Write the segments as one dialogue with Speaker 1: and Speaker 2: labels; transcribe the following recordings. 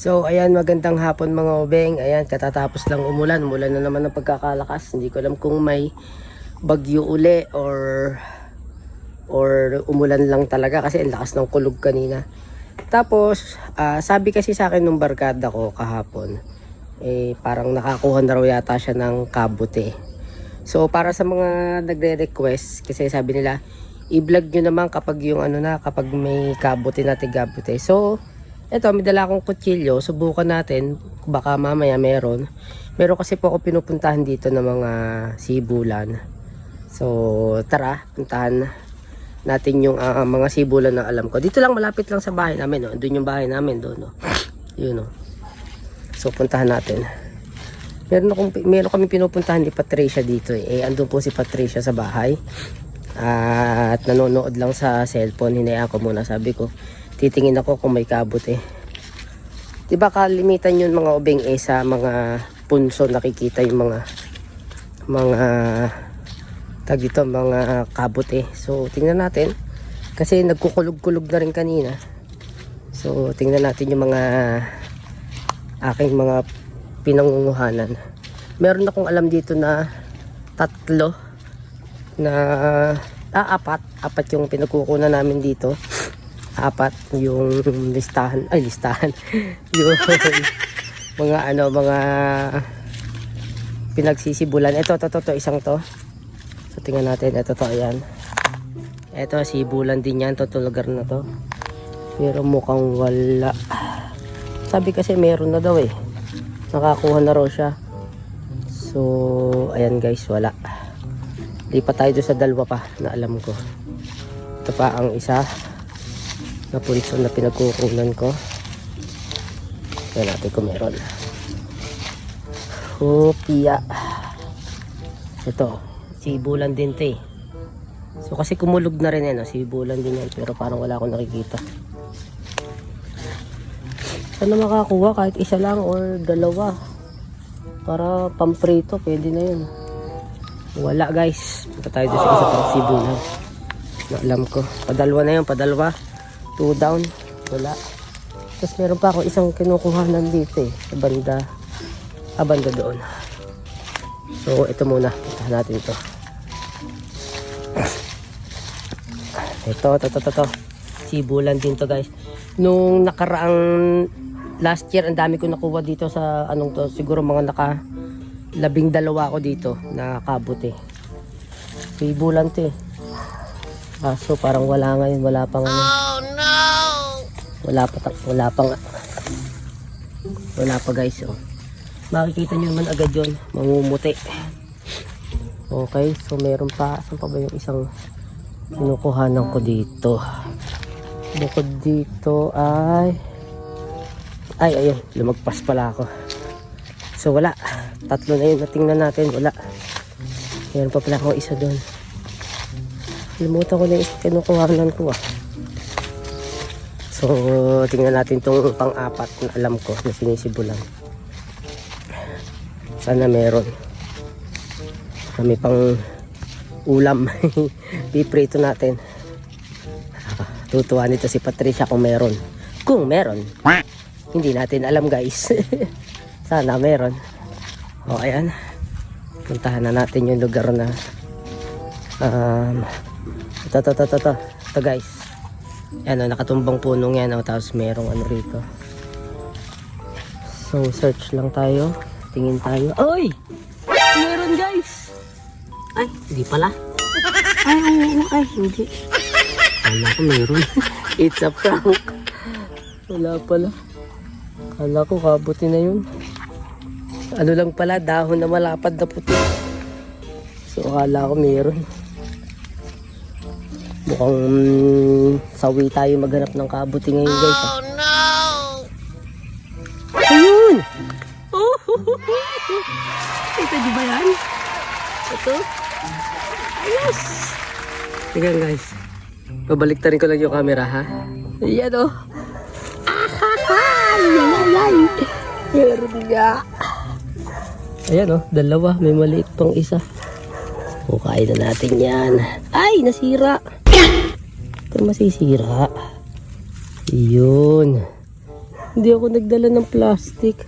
Speaker 1: So ayan, magandang hapon mga obeng. Ayan, katatapos lang umulan. Umulan na naman ng pagkakalakas. Hindi ko alam kung may bagyo uli or umulan lang talaga kasi ang lakas ng kulog kanina. Tapos sabi kasi sa akin nung barkada ko kahapon, parang nakakuha na raw yata siya ng kabute. So para sa mga nagre-request, kasi sabi nila i-vlog nyo naman kapag yung kapag may kabute na tigabute. So eto, may dala akong kutsilyo. Subukan natin. Baka mamaya meron. Meron kasi po ako pinupuntahan dito ng mga sibulan. So, tara. Puntahan natin yung mga sibulan na alam ko. Dito lang, malapit lang sa bahay namin. No? Doon yung bahay namin. Doon, no? Yun, no? So, puntahan natin. Meron kami pinupuntahan ni Patricia dito. Andun po si Patricia sa bahay. At nanonood lang sa cellphone. Hinayaan ko muna. Sabi ko, titingin ako kung may kabute. Diba kalimitan yun mga obeng sa mga punso nakikita yung mga kabute. So tingnan natin kasi nagkukulog-kulog na rin kanina. So tingnan natin yung mga aking mga pinangunguhanan. Meron akong alam dito na apat yung pinagkukunan namin dito. Apat yung listahan yung mga pinagsisibulan. Ito isang to. So tingnan natin, ito ayan. Ito sibulan din yan, to lugar na to. Pero mukhang wala. Sabi kasi meron na daw nakakuha na raw siya. So ayan guys, wala. Di pa tayo doon sa dalawa pa na alam ko. Ito pa ang isa na punso na pinagkukunan ko. Kaya natin kung meron. Hopia. Ito, sibulan din to So kasi kumulog na rin sibulan din yan. Pero parang wala akong nakikita. Sana makakuha kahit isa lang or dalawa. Para pamprito, pwede na yun. Wala guys. Punta tayo doon sa isa pang sibulan. Na alam ko. Padalwa na yun, padalwa. 2 down, wala. Tapos meron pa ako isang kinukuhanan dito sa banda doon. So ito muna, puntahan natin to. Ito sibulan din to guys. Nung nakaraang last year, ang dami ko nakuha dito sa siguro mga 12 ako dito na kabute. Sibulan to so parang wala ngayon, wala pang wala pa guys. Makikita nyo naman agad yun, mamumuti. Okay, so meron pa. Saan pa ba yung isang kinukuhanan ko dito? Bukod dito ayun, lumagpas pala ako. So wala, 3 na yun, natingnan natin, wala. Meron pa pala akong isa doon. Limutan ko na yung kinukuhanan ko So, tingnan natin itong pang-apat na alam ko na sinisibulan. Sana meron. Kami pang ulam. Piprito natin. Tutuwa nito si Patricia kung meron. Kung meron. Hindi natin alam guys. Sana meron. O, ayan. Puntahan na natin yung lugar na ito guys. Ayan nakatumbang punong yan tapos merong rito. So search lang tayo. Tingin tayo. Oy! Meron guys! Ay, hindi pala. Ay, hindi. Kala ko meron. It's a prank. Wala pala. Kala ko kabuti na yun. Lang pala, dahon na malapad na puti. So kala ko meron. Mukhang sawi tayo maghanap ng kabuti ngayon guys. Oh no! Ayun! Ito di ba yan? Ito? Ayos! Tingnan guys. Pabaliktarin ko lang yung camera ha. Ayan o. Ayan. Meron nga. Ayan o, 2. May maliit pang isa. Kain na natin yan. Ay, nasira. Ito masisira. Yun. Hindi ako nagdala ng plastic.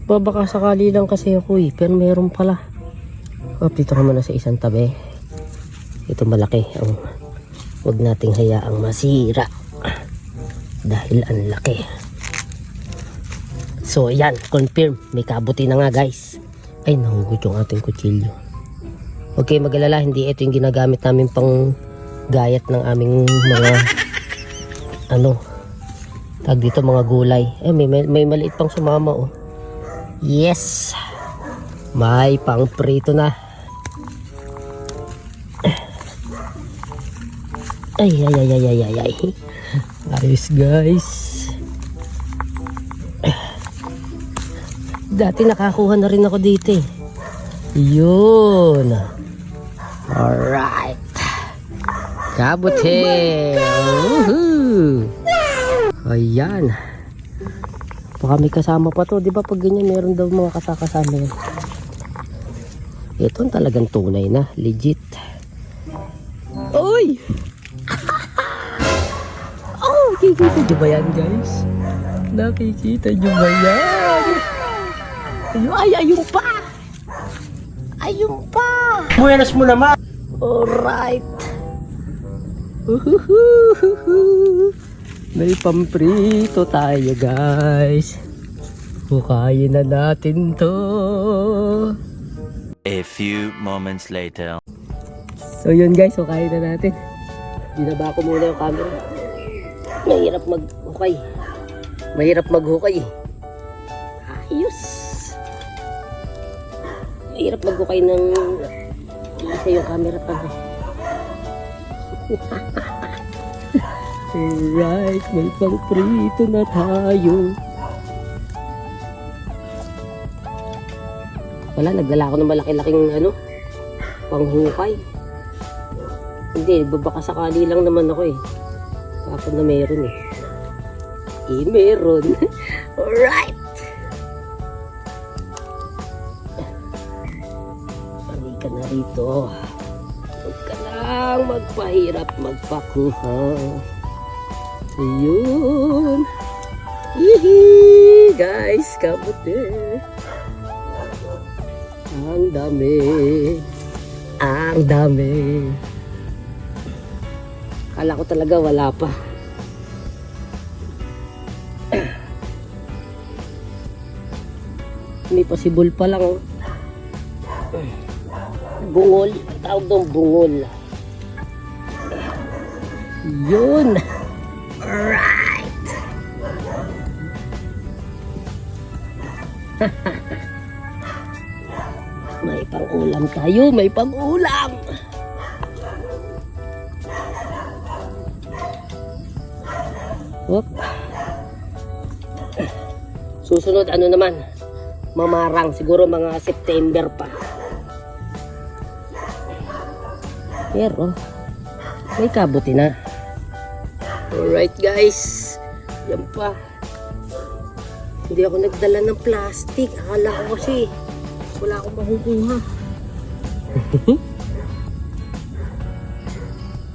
Speaker 1: Baka sakali lang kasi ako eh. Pero meron pala. Dito ka muna sa isang tabi. Ito malaki. Huwag nating hayaang masira. Dahil ang laki. So yan, confirm. May kabuti na nga guys. Ay, nahugot yung ating kutsilyo. Okay, mag-alala. Hindi ito yung ginagamit namin pang gayat ng aming mga tag dito, mga gulay. May maliit pang sumama oh. Yes, may pang prito na. Ay. Ayos guys. Dati nakakuha na rin ako dito eh. Yun. Alright. Kabuti. Ayan. Baka may kasama pa to. Di ba pag ganyan meron daw mga kasama yan. Ito ang talagang tunay na. Legit. Uy! Oh, nakikita nyo ba yan guys? Nakikita nyo ba yan? Ayun pa! Ayun pa!
Speaker 2: Buenas mo naman!
Speaker 1: Alright. May pamprito tayo guys. Hukayin na natin to.
Speaker 2: A few moments later.
Speaker 1: So yun guys, hukayin na natin. Binaba ko muna yung camera. Mahirap maghukay. Mahirap maghukay. Ayos. Mahirap maghukay ng isa yung camera pa. Alright, may pang-prito na tayo. Wala, nagdala ako ng malaki-laking panghukay. Hindi, baka sakali lang naman ako eh. Kapag na meron eh. Meron. Alright. Halika na rito. Huwag ka lang magpahirap magpakuha. Ayun. Hihi, guys, kabuti. Ang dami. Ang dami. Kala ko talaga wala pa. May pasibol pa lang. Bungol. Tawag doon bungol. Yun. Alright. May pang-ulam tayo. May pang-ulam. Whoop. Susunod naman? Mamarang. Siguro mga September pa. Pero may kabuti na. Alright guys. Yan pa. Hindi ako nagdala ng plastic. Akala ko kasi wala akong makukuha.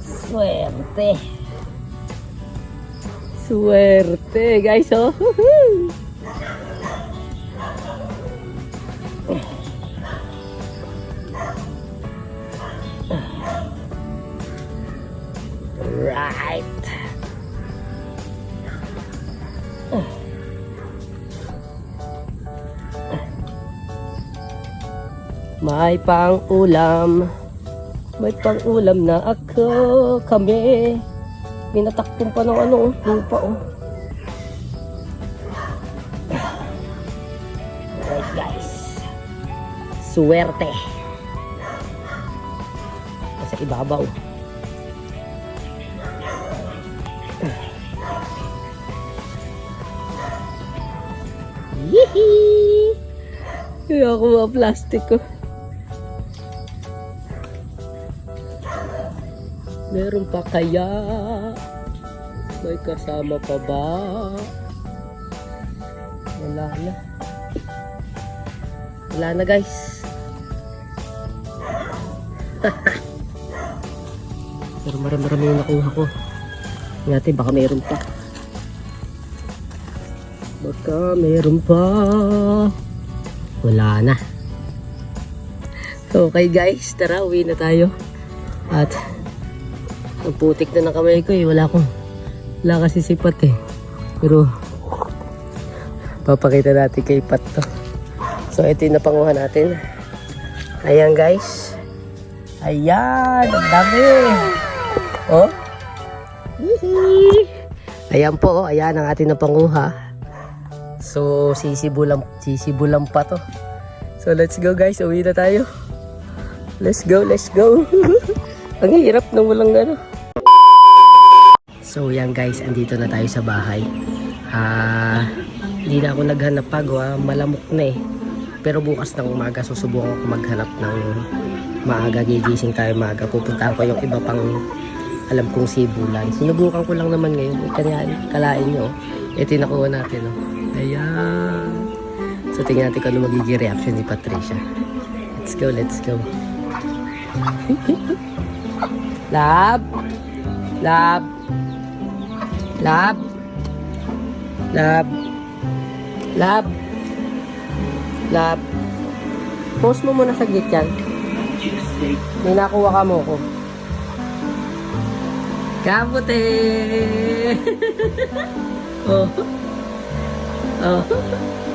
Speaker 1: Swerte. Swerte guys oh. Right. May pang-ulam. May pang-ulam na ako. Kami. Pinatakpon pa ng lupa oh. Alright guys. Swerte. Sa ibabaw. Yee! Hindi ako mga plastic ko. Meron pa kaya? May kasama pa ba? Wala na. Wala na guys. Pero marami yung nakuha ko. Ngayon baka meron pa. Baka meron pa. Wala na. Okay guys, tara uwi na tayo. At ang putik na ng kamay ko eh. Wala kasi sipat eh. Pero papakita natin kay Pat to. So ito yung napanguha natin. Ayan guys. Ayan, ang dami. Oh. Hihi. Ayan po, ayan ang ating napanguha. So sisibulan pa to. So let's go guys, uwi na tayo. Let's go. Ang hirap na walang ano. So yan guys, andito na tayo sa bahay. Hindi na ako naghanap pa, malamok na eh. Pero bukas ng umaga susubukan ko maghanap ng maaga, gigising tayo maaga. Pupuntahan ko yung iba pang alam kong sibulan. Sinubukan ko lang naman ngayon. Kalain nyo. Ito yung nakuha natin. Oh. Ayan. So tingnan natin kung ano magiging reaction ni Patricia. Let's go. Lab. Post mo muna sa git yan. May nakuha ka mo ko. Kabuti! Oh.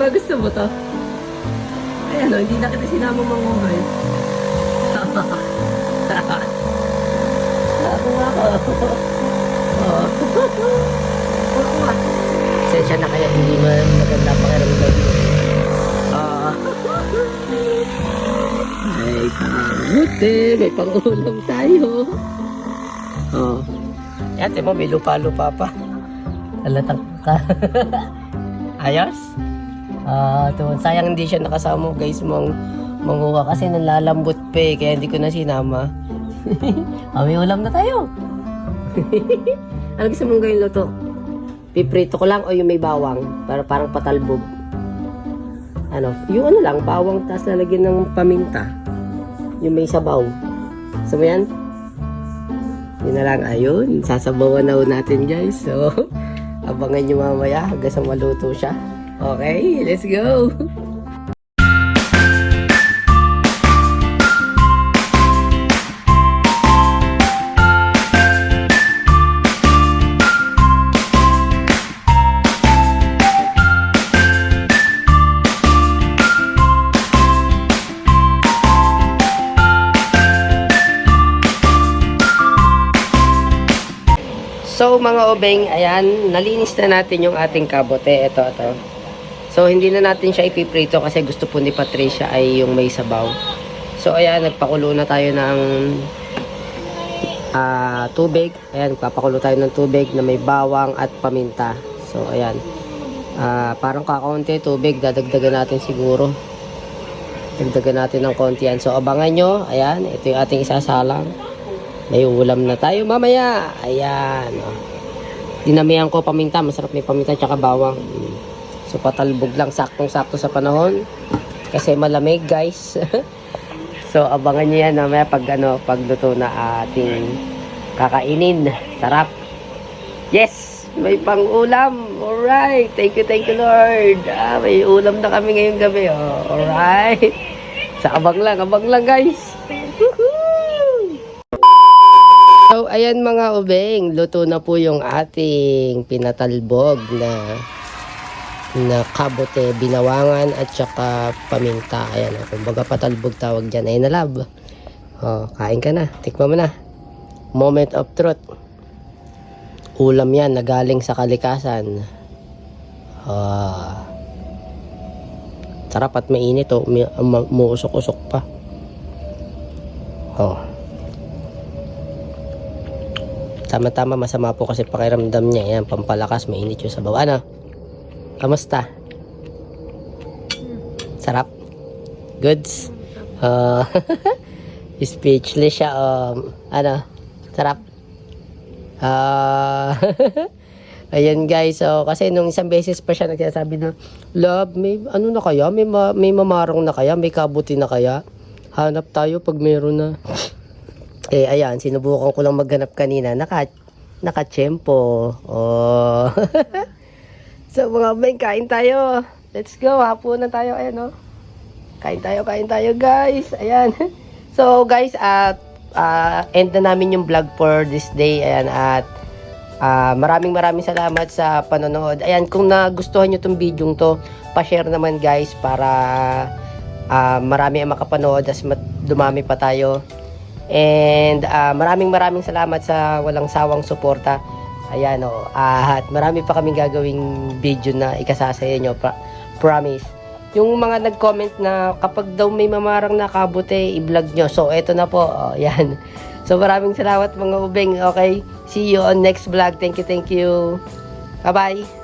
Speaker 1: Ba gusto mo to? Ayan o, hindi na kita sinama manguhay. Nakuha ko. Sensya na kaya hindi maganda pakiramdam mo. Ay, kabuti. May pangulam tayo. Yan, mo may lupa-lupa pa. Halatang ka. Ayos? Sayang hindi siya nakasama guys manguha kasi nalalambot pa eh. Kaya hindi ko na sinama. May ulam na tayo. Ano gusto mong gawin luto? Piprito ko lang o yung may bawang? Parang patalbog. Yung ano lang, bawang tas lalagyan ng paminta. Yung may sabaw. Gusto mo yan? Yun na lang, ayun. Sasabawan na natin guys. So, abangan nyo mamaya hanggang sa maluto siya. Okay, let's go! So mga obeng, ayan, nalinis na natin yung ating kabote. Ito. So hindi na natin siya ipiprito kasi gusto po ni Patricia ay yung may sabaw. So ayan, nagpakulo na tayo ng tubig. Ayan, nagpapakulo tayo ng tubig na may bawang at paminta. So ayan, parang kakaunti tubig, dadagdagan natin siguro. Dagdagan natin ng konti yan. So abangan nyo, ayan, ito yung ating isasalang. May ulam na tayo mamaya. Ayan. Dinamihan ko paminta. Masarap may paminta tsaka bawang. So patalbog lang. Saktong-sakto sa panahon. Kasi malamig guys. So abangan nyo yan mamaya pag luto na ating kakainin. Sarap. Yes! May pang ulam. Alright. Thank you Lord. May ulam na kami ngayong gabi. Oh. Alright. Sa abang lang guys. Woohoo! So, ayan mga ubeng, luto na po yung ating pinatalbog na kabote, binawangan at saka paminta. Ayan, kumbaga patalbog tawag dyan. Ayan na lab. Kain ka na. Tikman mo na. Moment of truth. Ulam yan na galing sa kalikasan. Sarap at mainit. Muusok-usok pa. Tama-tama, masama po kasi pakiramdam niya. Yan, pampalakas, mainit yung sabaw. Ano? Kamusta? Sarap? Goods? Speechless siya. Ano? Sarap? Ayan guys. Kasi nung isang beses pa siya nagsasabi na, love, may ano na kaya? May mamarong na kaya? May kabuti na kaya? Hanap tayo pag meron na. Ayan, sinubukan ko lang maghanap kanina. Nakatsyempo. So, So mga ubeng, kain tayo. Let's go, hapunan tayo. Ayan, oh. Kain tayo guys. Ayan. So guys, end na namin yung vlog for this day. Ayan, at maraming salamat sa panonood. Ayan, kung nagustuhan nyo tong video to, pa-share naman guys para marami ang makapanood as dumami pa tayo. And maraming salamat sa walang sawang suporta. Ayan, oh. At marami pa kaming gagawing video na ikasasaya nyo. Promise. Yung mga nag-comment na kapag daw may mamarang na kabute, i-vlog nyo. So, eto na po. Oh, yan. So, maraming salamat mga ubeng. Okay? See you on next vlog. Thank you. Bye-bye.